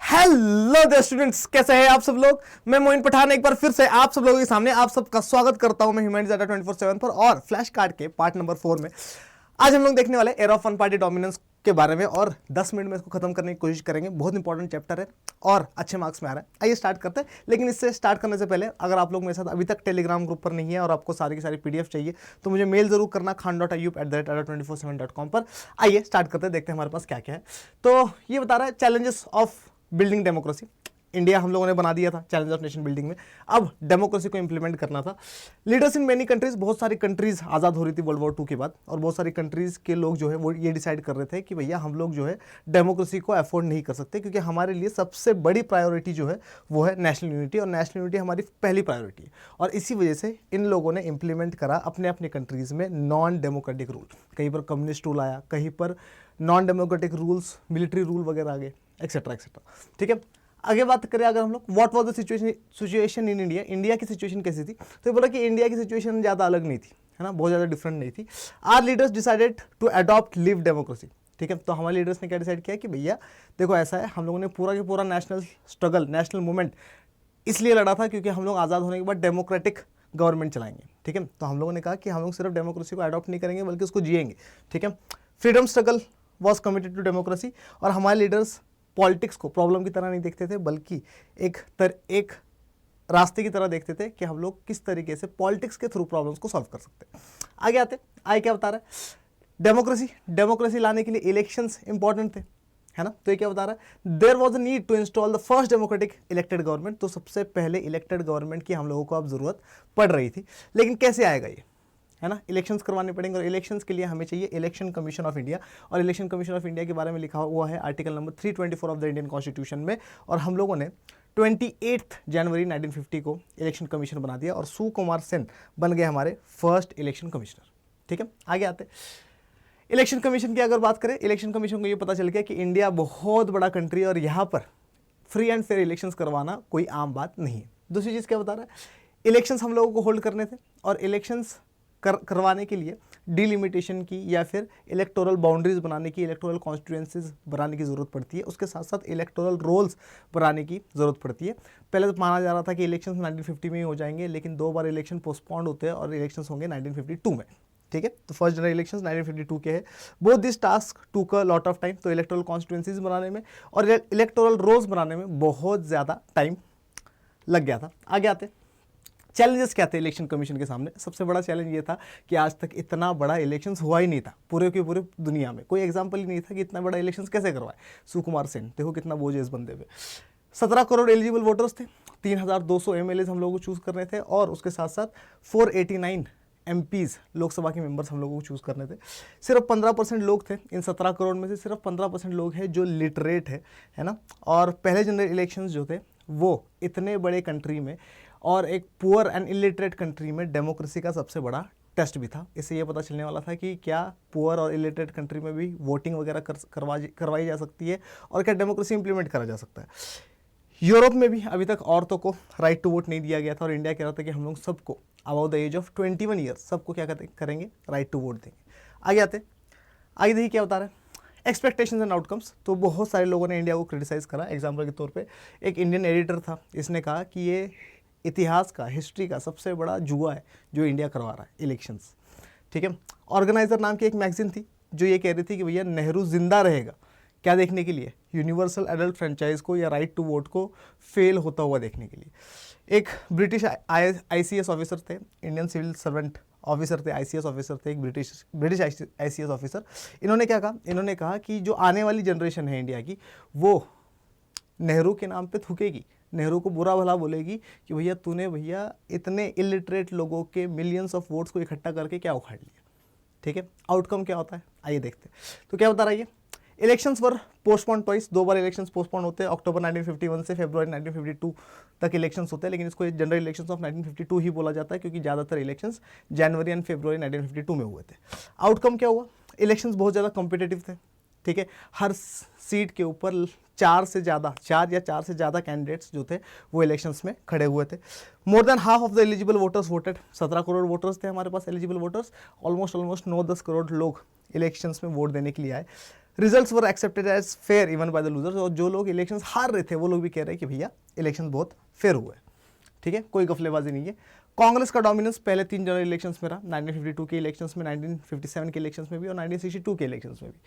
Hello there students, कैसे हैं आप सब लोग। मैं मोइन पठान एक बार फिर से आप सब लोगों के सामने आप सबका स्वागत करता हूं मैं ह्यूमैनिटीज अड्डा 24/7 पर। और फ्लैश कार्ड के पार्ट नंबर 4 में आज हम लोग देखने वाले era of one party dominance के बारे में और 10 मिनट में इसको खत्म करने की कोशिश करेंगे। बहुत इंपॉर्टेंट चैप्टर है और अच्छे मार्क्स में आ रहा है। आइए स्टार्ट करते हैं। लेकिन इससे स्टार्ट करने से पहले अगर आप लोग मेरे साथ अभी तक टेलीग्राम ग्रुप पर नहीं है और आपको सारी की सारी पीडीएफ चाहिए तो मुझे मेल जरूर करना khan.ayub@adda247.com पर। आइए स्टार्ट करते हैं, देखते हैं हमारे पास क्या क्या है। तो ये बता रहा है challenges of building democracy. India हम लोगों ने बना दिया था चैलेंज ऑफ नेशन बिल्डिंग में। अब डेमोक्रेसी को इंप्लीमेंट करना था। लीडर्स इन मेनी कंट्रीज, बहुत सारी कंट्रीज आज़ाद हो रही थी वर्ल्ड वॉर 2 के बाद और बहुत सारी कंट्रीज के लोग जो है वो ये डिसाइड कर रहे थे कि भैया हम लोग जो है डेमोक्रेसी को अफोर्ड नहीं कर सकते, क्योंकि हमारे लिए सबसे बड़ी प्रायोरिटी जो है वो है नेशनल यूनिटी, और नेशनल यूनिटी हमारी पहली प्रायोरिटी है। और इसी वजह से इन लोगों ने इंप्लीमेंट करा अपने अपने कंट्रीज में नॉन डेमोक्रेटिक रूल। कहीं पर कम्युनिस्ट रूल आया, कहीं पर non democratic rules, military rule वगैरह आ गए, एक्सेट्रा एक्सेट्रा। ठीक है, आगे बात करें अगर हम लोग what was the situation in India, India की सिचुएशन कैसी थी, तो ये बोला कि इंडिया की सिचुएशन ज़्यादा अलग नहीं थी, है ना, बहुत ज़्यादा डिफरेंट नहीं थी। Our leaders decided to adopt live democracy. ठीक है, तो हमारे लीडर्स ने क्या डिसाइड किया कि भैया देखो ऐसा है, हम लोगों ने पूरा के पूरा नेशनल स्ट्रगल, नेशनल मूवमेंट इसलिए लड़ा था क्योंकि हम लोग आज़ाद होने के बाद डेमोक्रेटिक गवर्नमेंट चलाएंगे। ठीक है, तो हम लोगों ने कहा कि हम लोग सिर्फ डेमोक्रेसी को अडॉप्ट नहीं करेंगे बल्कि उसको जिएंगे। ठीक है, freedom struggle was committed to democracy. और हमारे लीडर्स पॉलिटिक्स को प्रॉब्लम की तरह नहीं देखते थे बल्कि एक रास्ते की तरह देखते थे कि हम लोग किस तरीके से पॉलिटिक्स के थ्रू प्रॉब्लम्स को सॉल्व कर सकते हैं। आगे आते आगे क्या बता रहा है, डेमोक्रेसी लाने के लिए इलेक्शंस इंपॉर्टेंट थे, है ना। तो ये क्या बता रहा है, there was a need to install the first democratic elected government. तो सबसे पहले इलेक्टेड गवर्नमेंट की हम लोगों को अब जरूरत पड़ रही थी। लेकिन कैसे आएगा ये, है ना, इलेक्शंस करवाने पड़ेंगे और इलेक्शंस के लिए हमें चाहिए इलेक्शन कमीशन ऑफ इंडिया। और इलेक्शन कमीशन ऑफ इंडिया के बारे में लिखा हुआ है article number 324 of the Indian constitution में। और हम लोगों ने 28 जनवरी 1950 को इलेक्शन कमीशन बना दिया और सुकुमार सेन बन गए हमारे फर्स्ट इलेक्शन कमिश्नर। ठीक है, आगे आते इलेक्शन कमीशन की अगर बात करें, इलेक्शन कमीशन को ये पता चल गया कि इंडिया बहुत बड़ा कंट्री है और यहाँ पर फ्री एंड फेयर इलेक्शंस करवाना कोई आम बात नहीं है। दूसरी चीज़ क्या बता रहा है, इलेक्शंस हम लोगों को होल्ड करने थे और इलेक्शंस करवाने के लिए डिलिमिटेशन की या फिर इलेक्टोरल बाउंड्रीज बनाने की, इलेक्टोरल कॉन्स्टिट्यूएंसीज बनाने की ज़रूरत पड़ती है। उसके साथ साथ इलेक्टोरल रोल्स बनाने की ज़रूरत पड़ती है। पहले तो माना जा रहा था कि इलेक्शंस 1950 में ही हो जाएंगे, लेकिन 2 बार इलेक्शन पोस्टपोन्ड होते हैं और इलेक्शंस होंगे 1952 में। ठीक है, तो फर्स्ट जनरल इलेक्शंस 1952 के हैं। बोथ दिस टास्क टूक अ लॉट ऑफ टाइम। तो इलेक्टोरल कॉन्स्टिट्यूएंसीज बनाने में और इलेक्टोरल रोल्स बनाने में बहुत ज़्यादा टाइम लग गया था। आगे आते चैलेंजेस क्या थे इलेक्शन कमीशन के सामने। सबसे बड़ा चैलेंज ये था कि आज तक इतना बड़ा इलेक्शंस हुआ ही नहीं था पूरे की पूरे दुनिया में, कोई एग्जांपल ही नहीं था कि इतना बड़ा इलेक्शंस कैसे करवाए। सुकुमार सेन देखो कितना बोझ है इस बंदे पे। 17 करोड़ एलिजिबल वोटर्स थे, 3200 एमएलएज हम लोगों को चूज़ करने थे और उसके साथ साथ 489 एमपीज़ लोकसभा के मेंबर्स हम लोगों को चूज़ करने थे। सिर्फ 15% लोग थे, इन 17 करोड़ में से सिर्फ 15% लोग हैं जो लिटरेट है ना। और पहले जनरल इलेक्शंस जो थे वो इतने बड़े कंट्री में और एक पुअर एंड इलिटरेट कंट्री में डेमोक्रेसी का सबसे बड़ा टेस्ट भी था। इससे ये पता चलने वाला था कि क्या पुअर और इलिटरेट कंट्री में भी वोटिंग वगैरह करवाई जा सकती है और क्या डेमोक्रेसी इंप्लीमेंट करा जा सकता है। यूरोप में भी अभी तक औरतों को राइट टू वोट नहीं दिया गया था और इंडिया कह रहा था कि हम लोग सबको about the age of 21 years सबको क्या करेंगे, राइट टू वोट देंगे। आगे आते आगे देखिए क्या बता रहे हैं, एक्सपेक्टेशंस एंड आउटकम्स। तो बहुत सारे लोगों ने इंडिया को क्रिटिसाइज़ करा। एग्जाम्पल के तौर पे एक इंडियन एडिटर था, इसने कहा कि ये इतिहास का, हिस्ट्री का सबसे बड़ा जुआ है जो इंडिया करवा रहा है इलेक्शंस। ठीक है, ऑर्गेनाइजर नाम की एक मैगजीन थी जो ये कह रही थी कि भैया नेहरू जिंदा रहेगा, क्या देखने के लिए, यूनिवर्सल एडल्ट फ्रेंचाइज को या राइट टू वोट को फेल होता हुआ देखने के लिए। एक ब्रिटिश ICS ऑफिसर थे, इंडियन सिविल सर्वेंट ऑफिसर थे, ICS ऑफिसर थे, एक ब्रिटिश ICS ऑफिसर। इन्होंने क्या कहा, इन्होंने कहा कि जो आने वाली जनरेशन है इंडिया की वो नेहरू के नाम पे थूकेगी, नेहरू को बुरा भला बोलेगी कि भैया तूने भैया इतने इलिटरेट लोगों के मिलियंस ऑफ वोट्स को इकट्ठा करके क्या उखाड़ लिया। ठीक है, आउटकम क्या होता है आइए देखते हैं। तो क्या बता रहा है ये, इलेक्शंस वर पोस्टपोन ट्वाइस, 2 बार इलेक्शंस पोस्टपोन होते हैं। अक्टूबर 1951 से फरवरी 1952 तक इलेक्शंस होते हैं, लेकिन इसको जनरल इलेक्शंस ऑफ 1952 ही बोला जाता है क्योंकि ज़्यादातर इलेक्शंस जनवरी एंड फरवरी 1952 में हुए थे। आउटकम क्या हुआ, इलेक्शंस बहुत ज़्यादा कॉम्पिटेटिव थे। ठीक है, हर सीट के ऊपर 4 या 4 से ज़्यादा कैंडिडेट्स जो थे वो इलेक्शंस में खड़े हुए थे। More than half of the eligible voters voted, 17 crore voters थे हमारे पास एलिजिबल वोटर्स, ऑलमोस्ट 9-10 करोड़ लोग इलेक्शंस में वोट देने के लिए आए। Results were accepted as fair even by the losers, और जो लोग इलेक्शंस हार रहे थे वो लोग भी कह रहे हैं कि भैया इलेक्शन बहुत फेयर हुए, ठीक है, कोई गफलेबाजी नहीं है। कांग्रेस का डोमिनेंस पहले 3 जनरल इलेक्शंस में रहा, 1952 के इलेक्शंस में, 1957 के इलेक्शंस में भी और 1962 के इलेक्शंस में भी,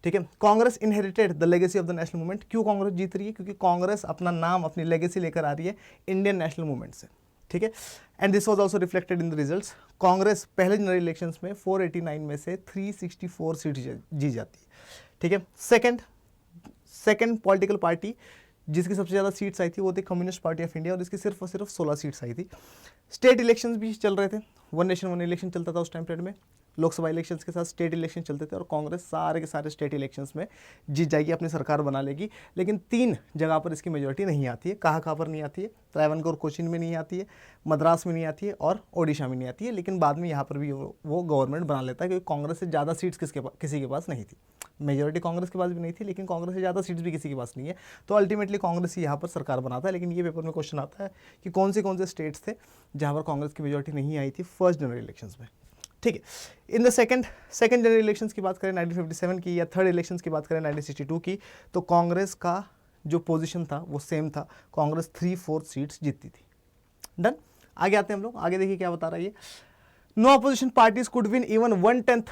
ठीक है। Congress inherited the legacy of the national movement. क्यों कांग्रेस जीत रही है? क्योंकि कांग्रेस अपना नाम, अपनी लेगेसी लेकर आ रही है इंडियन नेशनल मूवमेंट से, ठीक है। And this was also reflected in the results. Congress पहले जनरल इलेक्शंस में 489 में से 364 सीट जीत जाती है, ठीक है। सेकंड पॉलिटिकल पार्टी जिसकी सबसे ज़्यादा सीट्स आई थी वो थी कम्युनिस्ट पार्टी ऑफ इंडिया, और इसकी सिर्फ और सिर्फ 16 सीट्स आई थी। स्टेट इलेक्शंस भी चल रहे थे, वन नेशन वन इलेक्शन चलता था उस टाइम पीरियड में, लोकसभा इलेक्शंस के साथ स्टेट इलेक्शन चलते थे, और कांग्रेस सारे के सारे स्टेट इलेक्शंस में जीत जाएगी, अपनी सरकार बना लेगी। लेकिन 3 जगह पर इसकी मेजोरिटी नहीं आती है। कहाँ पर नहीं आती है? त्रावणकोर कोचीन में नहीं आती है, मद्रास में नहीं आती है, और ओडिशा में नहीं आती है। लेकिन बाद में यहाँ पर भी वो गवर्नमेंट बना लेता है, क्योंकि कांग्रेस से ज़्यादा सीट्स किसी के पास नहीं थी। मेजोरिटी कांग्रेस के पास भी नहीं थी, लेकिन कांग्रेस से ज़्यादा सीट्स भी किसी के पास नहीं है, तो अल्टीमेटली कांग्रेस ही यहाँ पर सरकार बनाता है। लेकिन ये पेपर में क्वेश्चन आता है कि कौन से स्टेट्स थे जहाँ पर कांग्रेस की मेजोरिटी नहीं आई थी फर्स्ट जनरल इलेक्शंस में, ठीक है। In the second general elections की बात करें 1957 की, या थर्ड इलेक्शंस की बात करें 1962 की, तो कांग्रेस का जो पोजीशन था वो सेम था, कांग्रेस 3/4 सीट्स जीतती थी। डन। आगे आते हैं हम लोग, आगे देखिए क्या बता रहा है ये। No opposition parties could win even 1/10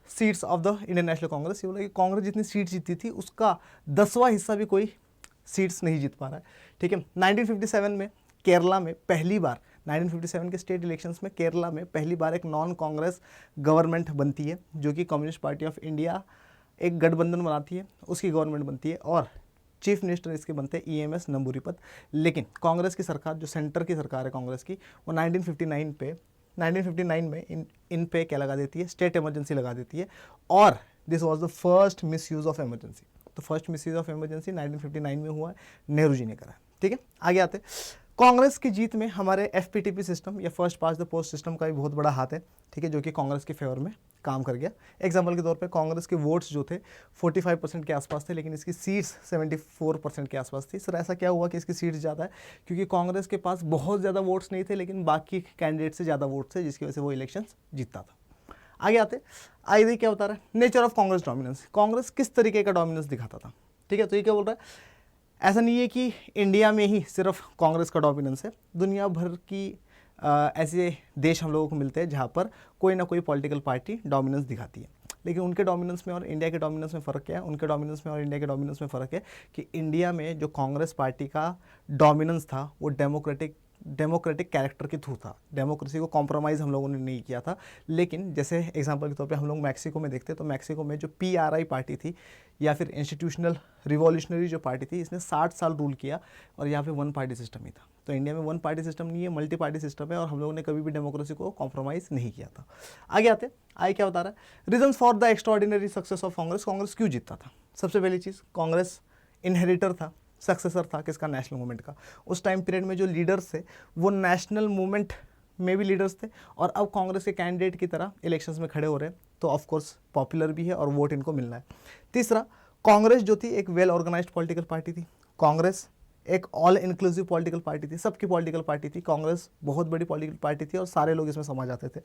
seats of the Indian National Congress. ये बोला कि कांग्रेस जितनी सीट जीती थी उसका 10वां हिस्सा भी कोई सीट्स नहीं जीत पा रहा है, ठीक है। 1957 में केरला में पहली बार, 1957 के स्टेट इलेक्शंस में केरला में पहली बार एक नॉन कांग्रेस गवर्नमेंट बनती है, जो कि कम्युनिस्ट पार्टी ऑफ इंडिया एक गठबंधन बनाती है, उसकी गवर्नमेंट बनती है, और चीफ मिनिस्टर इसके बनते हैं EMS नंबूरीपत। लेकिन कांग्रेस की सरकार, जो सेंटर की सरकार है कांग्रेस की, वो 1959 में इन पे क्या लगा देती है? स्टेट इमरजेंसी लगा देती है, और this was the first misuse of emergency. तो फर्स्ट मिसयूज ऑफ इमरजेंसी 1959 में हुआ है, नेहरू जी ने करा, ठीक है। आगे आते, कांग्रेस की जीत में हमारे FPTP सिस्टम या first pass the post system का भी बहुत बड़ा हाथ है, ठीक है, जो कि कांग्रेस के फेवर में काम कर गया। एग्जाम्पल के तौर पे कांग्रेस के वोट्स जो थे 45% के आसपास थे, लेकिन इसकी सीट्स 74% के आसपास थी। सर ऐसा क्या हुआ कि इसकी सीट्स ज़्यादा है? क्योंकि कांग्रेस के पास बहुत ज़्यादा वोट्स नहीं थे, लेकिन बाकी कैंडिडेट से ज़्यादा वोट्स थे, जिसकी वजह से वो इलेक्शन जीतता था। आगे आते, आगे क्या बता रहा है? Nature of Congress dominance. Congress किस तरीके का डोमिनेंस दिखाता था, ठीक है। तो ये क्या बोल रहा है? ऐसा नहीं है कि इंडिया में ही सिर्फ कांग्रेस का डोमिनेंस है, दुनिया भर की ऐसे देश हम लोगों को मिलते हैं जहाँ पर कोई ना कोई पॉलिटिकल पार्टी डोमिनेंस दिखाती है। लेकिन उनके डोमिनेंस में और इंडिया के डोमिनेंस में फ़र्क क्या है? उनके डोमिनेंस में और इंडिया के डोमिनेंस में फ़र्क है कि इंडिया में जो कांग्रेस पार्टी का डोमिनेंस था वो डेमोक्रेटिक कैरेक्टर के थ्रू था, डेमोक्रेसी को कॉम्प्रोमाइज़ हम लोगों ने नहीं किया था। लेकिन जैसे एग्जांपल के तौर पे हम लोग मैक्सिको में देखते हैं, तो मैक्सिको में जो PRI पार्टी थी, या फिर इंस्टीट्यूशनल रिवॉल्यूशनरी जो पार्टी थी, इसने 60 साल रूल किया, और यहाँ पे 1 पार्टी सिस्टम ही था। तो इंडिया में 1 पार्टी सिस्टम नहीं है, मल्टी पार्टी सिस्टम है, और हम लोगों ने कभी भी डेमोक्रेसी को कॉम्प्रोमाइज़ नहीं किया था। आगे आते, आगे क्या बता रहा है? Reasons for the extraordinary success of Congress. Congress क्यों जीतता था? सबसे पहली चीज़, कांग्रेस इनहेरिटर था, सक्सेसर था किसका? नेशनल मूवमेंट का। उस टाइम पीरियड में जो लीडर्स थे वो नेशनल मूवमेंट में भी लीडर्स थे, और अब कांग्रेस के कैंडिडेट की तरह इलेक्शंस में खड़े हो रहे हैं, तो ऑफ कोर्स पॉपुलर भी है और वोट इनको मिलना है। तीसरा, कांग्रेस जो थी एक वेल ऑर्गेनाइज्ड पॉलिटिकल पार्टी थी। कांग्रेस एक ऑल इंक्लूसिव पॉलिटिकल पार्टी थी, सबकी पॉलिटिकल पार्टी थी। कांग्रेस बहुत बड़ी पॉलिटिकल पार्टी थी और सारे लोग इसमें समा जाते थे,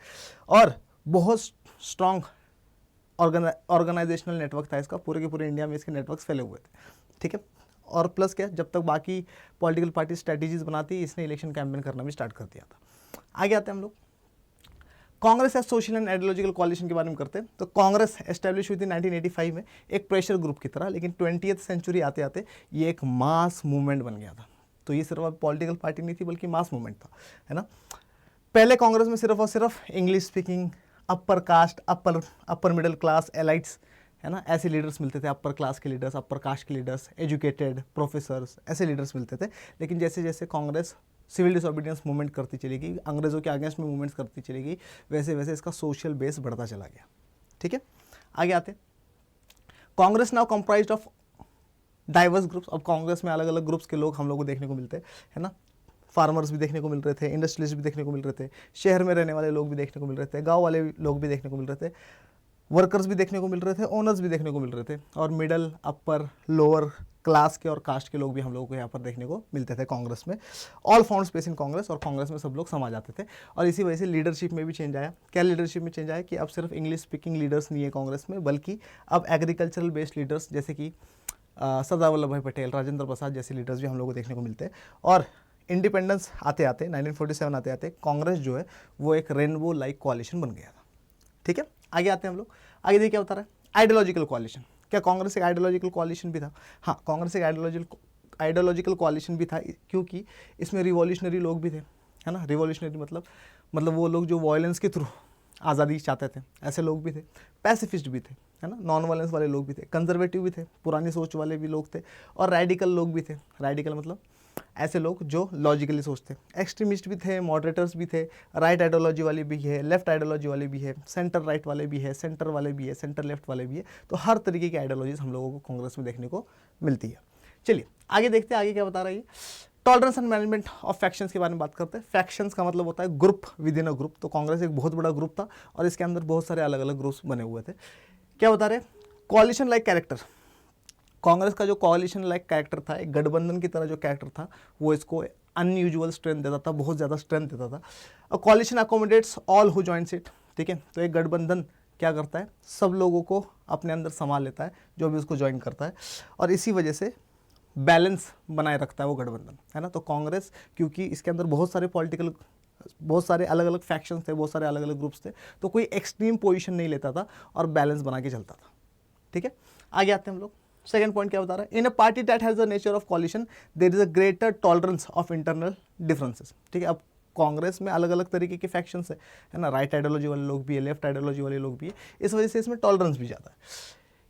और बहुत स्ट्रॉन्ग ऑर्गेनाइजेशनल नेटवर्क था इसका, पूरे के पूरे इंडिया में इसके नेटवर्क्स फैले हुए थे, ठीक है। और प्लस क्या, जब तक बाकी पॉलिटिकल पार्टी स्ट्रेटजीज बनाती, इसने इलेक्शन कैंपेन करना भी स्टार्ट कर दिया था। आगे आते हैं हम लोग, Congress as social and ideological coalition के बारे में करते हैं। तो कांग्रेस एस्टेब्लिश हुई थी 1985 में एक प्रेशर ग्रुप की तरह, लेकिन 20th सेंचुरी आते आते ये एक मास मूवमेंट बन गया था। तो ये सिर्फ अब पॉलिटिकल पार्टी नहीं थी, बल्कि मास मूवमेंट था, है ना। पहले कांग्रेस में सिर्फ और सिर्फ English speaking, upper caste, upper middle class, elites, है ना, ऐसे लीडर्स मिलते थे। अपर क्लास के लीडर्स, अपर कास्ट के लीडर्स, एजुकेटेड प्रोफेसर्स, ऐसे लीडर्स मिलते थे। लेकिन जैसे जैसे कांग्रेस सिविल डिसोबीडियंस मूवमेंट करती चली गई, अंग्रेज़ों के अगेंस्ट में मूवमेंट्स करती चली गई, वैसे वैसे इसका सोशल बेस बढ़ता चला गया, ठीक है। आगे आते, Congress now comprised of diverse groups. अब कांग्रेस में अलग अलग ग्रुप्स के लोग हम लोग को देखने को मिलते हैं, है ना। फार्मर्स भी देखने को मिल रहे थे, इंडस्ट्रियलिस्ट भी देखने को मिल रहे थे, शहर में रहने वाले लोग भी देखने को मिल रहे थे, गाँव वाले लोग भी देखने को मिल रहे थे। वर्कर्स भी देखने को मिल रहे थे, ओनर्स भी देखने को मिल रहे थे, और मिडल, अपर, लोअर क्लास के और कास्ट के लोग भी हम लोगों को यहाँ पर देखने को मिलते थे कांग्रेस में। All found space in Congress, और कांग्रेस में सब लोग समा जाते थे। और इसी वजह से लीडरशिप में भी चेंज आया। क्या लीडरशिप में चेंज आया कि अब सिर्फ इंग्लिश स्पीकिंग लीडर्स नहीं है कांग्रेस में, बल्कि अब एग्रीकल्चरल बेस्ड लीडर्स जैसे कि सरदार वल्लभ भाई पटेल, राजेंद्र प्रसाद जैसे लीडर्स भी हम लोग को देखने को मिलते हैं। और इंडिपेंडेंस आते आते 1947 आते आते कांग्रेस जो है वो एक रेनबो लाइक कोalition बन गया था। ठीक है, आगे आते हैं हम लोग। आगे देखिए क्या बता रहा है, आइडियोलॉजिकल कोalition। क्या कांग्रेस एक आइडियोलॉजिकल कोalition भी था? हाँ, कांग्रेस एक आइडियोलॉजिकल कोalition भी था, क्योंकि इसमें रिवॉल्यूशनरी लोग भी थे, है ना। रिवॉल्यूशनरी मतलब वो लोग जो वायलेंस के थ्रू आज़ादी चाहते थे, ऐसे लोग भी थे। पैसिफिस्ट भी थे, है ना, नॉन वायलेंस वाले लोग भी थे। कंजर्वेटिव भी थे, पुरानी सोच वाले भी लोग थे, और रेडिकल लोग भी थे। रेडिकल मतलब ऐसे लोग जो लॉजिकली सोचते। एक्सट्रीमिस्ट भी थे, मॉडरेटर्स भी थे, राइट आइडियोलॉजी वाले भी है, लेफ्ट आइडियोलॉजी वाले भी है, सेंटर राइट वाले भी है, सेंटर वाले भी है, सेंटर लेफ्ट वाले भी है। तो हर तरीके की आइडियोलॉजीज हम लोगों को कांग्रेस में देखने को मिलती है। चलिए आगे देखते हैं, आगे क्या बता रहा है। Tolerance and management of factions के बारे में बात करते हैं। फैक्शंस का मतलब होता है group with in a group. तो कांग्रेस एक बहुत बड़ा ग्रुप था, और इसके अंदर बहुत सारे अलग अलग ग्रुप्स बने हुए थे। क्या बता रहे, कोalition लाइक कैरेक्टर। कांग्रेस का जो कोalition लाइक कैरेक्टर था, एक गठबंधन की तरह जो कैरेक्टर था, वो इसको अनयूजुअल स्ट्रेंथ देता था, बहुत ज़्यादा स्ट्रेंथ देता था। अ कोalition accommodates all who joins it. ठीक है, तो एक गठबंधन क्या करता है, सब लोगों को अपने अंदर संभाल लेता है जो भी उसको ज्वाइन करता है, और इसी वजह से बैलेंस बनाए रखता है वो गठबंधन, है ना। तो कांग्रेस, क्योंकि इसके अंदर बहुत सारे अलग अलग फैक्शंस थे, बहुत सारे अलग अलग ग्रुप्स थे, तो कोई एक्सट्रीम पोजीशन नहीं लेता था और बैलेंस बना के चलता था। ठीक है, आगे आते हैं हम लोग। सेकंड पॉइंट क्या बता रहा है, in a party that has the nature of coalition there is a greater tolerance of internal differences. ठीक है, अब कांग्रेस में अलग अलग तरीके के फैक्शंस है ना, राइट आइडियोलॉजी वाले लोग भी है, लेफ्ट आइडियोलॉजी वाले लोग भी है, इस वजह से इसमें टॉलरेंस भी ज़्यादा है।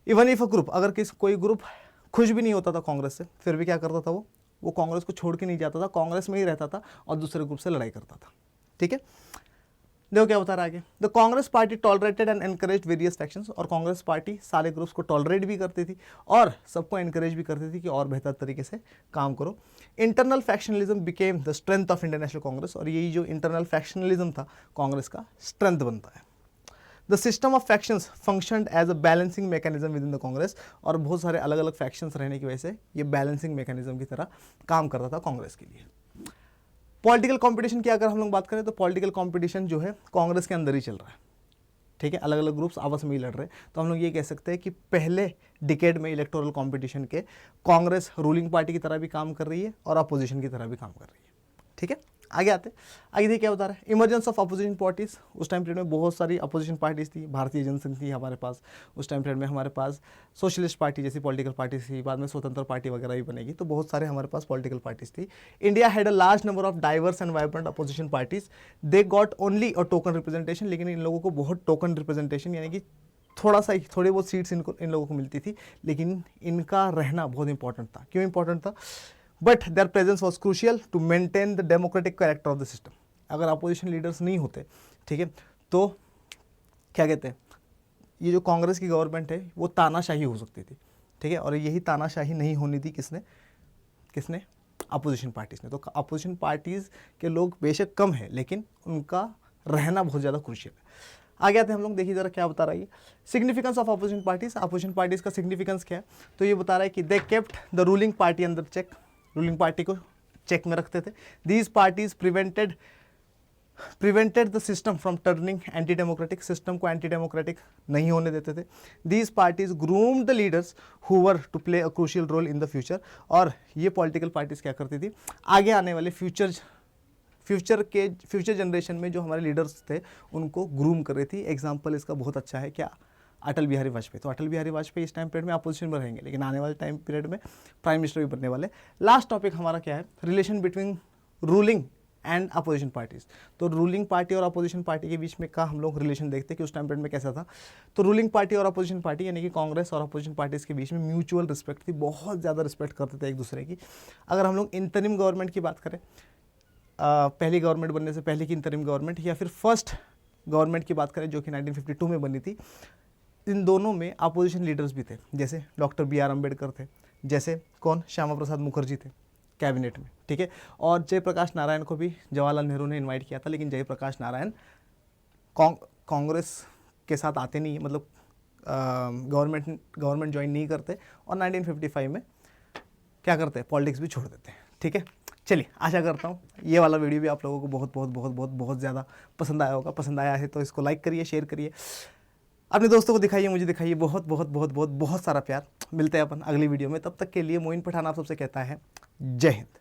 इवन इफ अ ग्रुप, अगर कोई ग्रुप खुश भी नहीं होता था कांग्रेस से, फिर भी क्या करता था, वो कांग्रेस को छोड़ के नहीं जाता था, कांग्रेस में ही रहता था और दूसरे ग्रुप से लड़ाई करता था। ठीक है, देखो क्या बता रहा है आगे। The Congress party tolerated and encourage various factions. और कांग्रेस पार्टी सारे ग्रुप्स को टॉलरेट भी करती थी और सबको एनकरेज भी करती थी कि और बेहतर तरीके से काम करो। Internal factionalism became the strength of Indian National Congress. और यही जो इंटरनल फैक्शनलिज्म था कांग्रेस का स्ट्रेंथ बनता है। The system of factions functioned as a balancing mechanism within the Congress. और बहुत सारे अलग अलग फैक्शंस रहने की वजह से ये बैलेंसिंग मैकेनिज्म की तरह काम करता था कांग्रेस के लिए। पॉलिटिकल कंपटीशन की अगर हम लोग बात करें तो पॉलिटिकल कंपटीशन जो है कांग्रेस के अंदर ही चल रहा है। ठीक है, अलग अलग ग्रुप्स आपस में ही लड़ रहे हैं। तो हम लोग ये कह सकते हैं कि पहले डिकेड में इलेक्टोरल कंपटीशन के कांग्रेस रूलिंग पार्टी की तरह भी काम कर रही है और अपोजिशन की तरह भी काम कर रही है। ठीक है, आगे आते, आगे देखिए क्या बता रहा है। Emergence of opposition parties. उस टाइम पीरियड में बहुत सारी अपोजिशन पार्टीज थी। भारतीय जनसंघ थी हमारे पास, उस टाइम पीरियड में हमारे पास सोशलिस्ट पार्टी जैसी पॉलिटिकल पार्टी थी, बाद में स्वतंत्र पार्टी वगैरह भी बनेगी। तो बहुत सारे हमारे पास पॉलिटिकल पार्टीज थी। India had a large number of diverse and vibrant opposition parties. They got only a token representation. लेकिन इन लोगों को बहुत टोकन रिप्रेजेंटेशन, यानी कि थोड़ी बहुत सीट्स इन लोगों को मिलती थी, लेकिन इनका रहना बहुत इंपॉर्टेंट था। क्यों इंपॉर्टेंट था? But their presence was crucial to maintain the democratic character of the system. अगर अपोजिशन लीडर्स नहीं होते, ठीक है, तो क्या कहते हैं, ये जो कांग्रेस की गवर्नमेंट है वो तानाशाही हो सकती थी। ठीक है, और यही तानाशाही नहीं होनी थी किसने अपोजिशन पार्टीज ने। तो अपोजिशन पार्टीज के लोग बेशक कम है, लेकिन उनका रहना बहुत ज़्यादा क्रूशियल है। आगे आते हैं हम लोग, देखिए जरा क्या बता रहा है ये significance of opposition parties. Opposition parties का सिग्निफिकेंस क्या है? तो ये बता रहा है कि they kept the ruling party under check. Ruling party को चेक में रखते थे। These parties prevented the system from turning anti democratic. System को एंटी डेमोक्रेटिक नहीं होने देते थे। These parties groomed the leaders who were to play a crucial role in the future. और ये पॉलिटिकल पार्टीज क्या करती थी, आगे आने वाले फ्यूचर जनरेशन में जो हमारे लीडर्स थे उनको ग्रूम कर रही थी। एग्जाम्पल इसका बहुत अच्छा है, क्या? अटल बिहारी वाजपेयी। तो अटल बिहारी वाजपेयी इस टाइम पीरियड में अपोजिशन में रहेंगे, लेकिन आने वाले टाइम पीरियड में प्राइम मिनिस्टर भी बनने वाले। लास्ट टॉपिक हमारा क्या है? Relation between ruling and opposition parties. तो रूलिंग पार्टी और अपोजिशन पार्टी के बीच में का हम लोग रिलेशन देखते हैं कि उस टाइम पीरियड में कैसा था। तो रूलिंग पार्टी और अपोजिशन पार्टी यानी कि कांग्रेस और अपोजिशन पार्टीज के बीच में म्यूचुअल रिस्पेक्ट थी, बहुत ज़्यादा रिस्पेक्ट करते थे एक दूसरे की। अगर हम लोग इंटरिम गवर्नमेंट की बात करें, पहली गवर्नमेंट बनने से पहले की इंटरिम गवर्नमेंट, या फिर फर्स्ट गवर्नमेंट की बात करें जो कि 1952 में बनी थी, इन दोनों में अपोजिशन लीडर्स भी थे। जैसे डॉक्टर बी.आर. अम्बेडकर थे, जैसे कौन, श्यामा प्रसाद मुखर्जी थे कैबिनेट में। ठीक है, और जयप्रकाश नारायण को भी जवाहरलाल नेहरू ने इनवाइट किया था, लेकिन जयप्रकाश नारायण कांग्रेस के साथ आते नहीं, मतलब गवर्नमेंट ज्वाइन नहीं करते और 1955 में क्या करते हैं, पॉलिटिक्स भी छोड़ देते हैं। ठीक है, चलिए आशा करता हूँ ये वाला वीडियो भी आप लोगों को बहुत बहुत बहुत बहुत बहुत ज़्यादा पसंद आया होगा। पसंद आया है तो इसको लाइक करिए, शेयर करिए, अपने दोस्तों को दिखाइए, मुझे दिखाइए। बहुत बहुत बहुत बहुत बहुत सारा प्यार। मिलते हैं अपन अगली वीडियो में, तब तक के लिए मोइन पठान आप सबसे कहता है जय हिंद।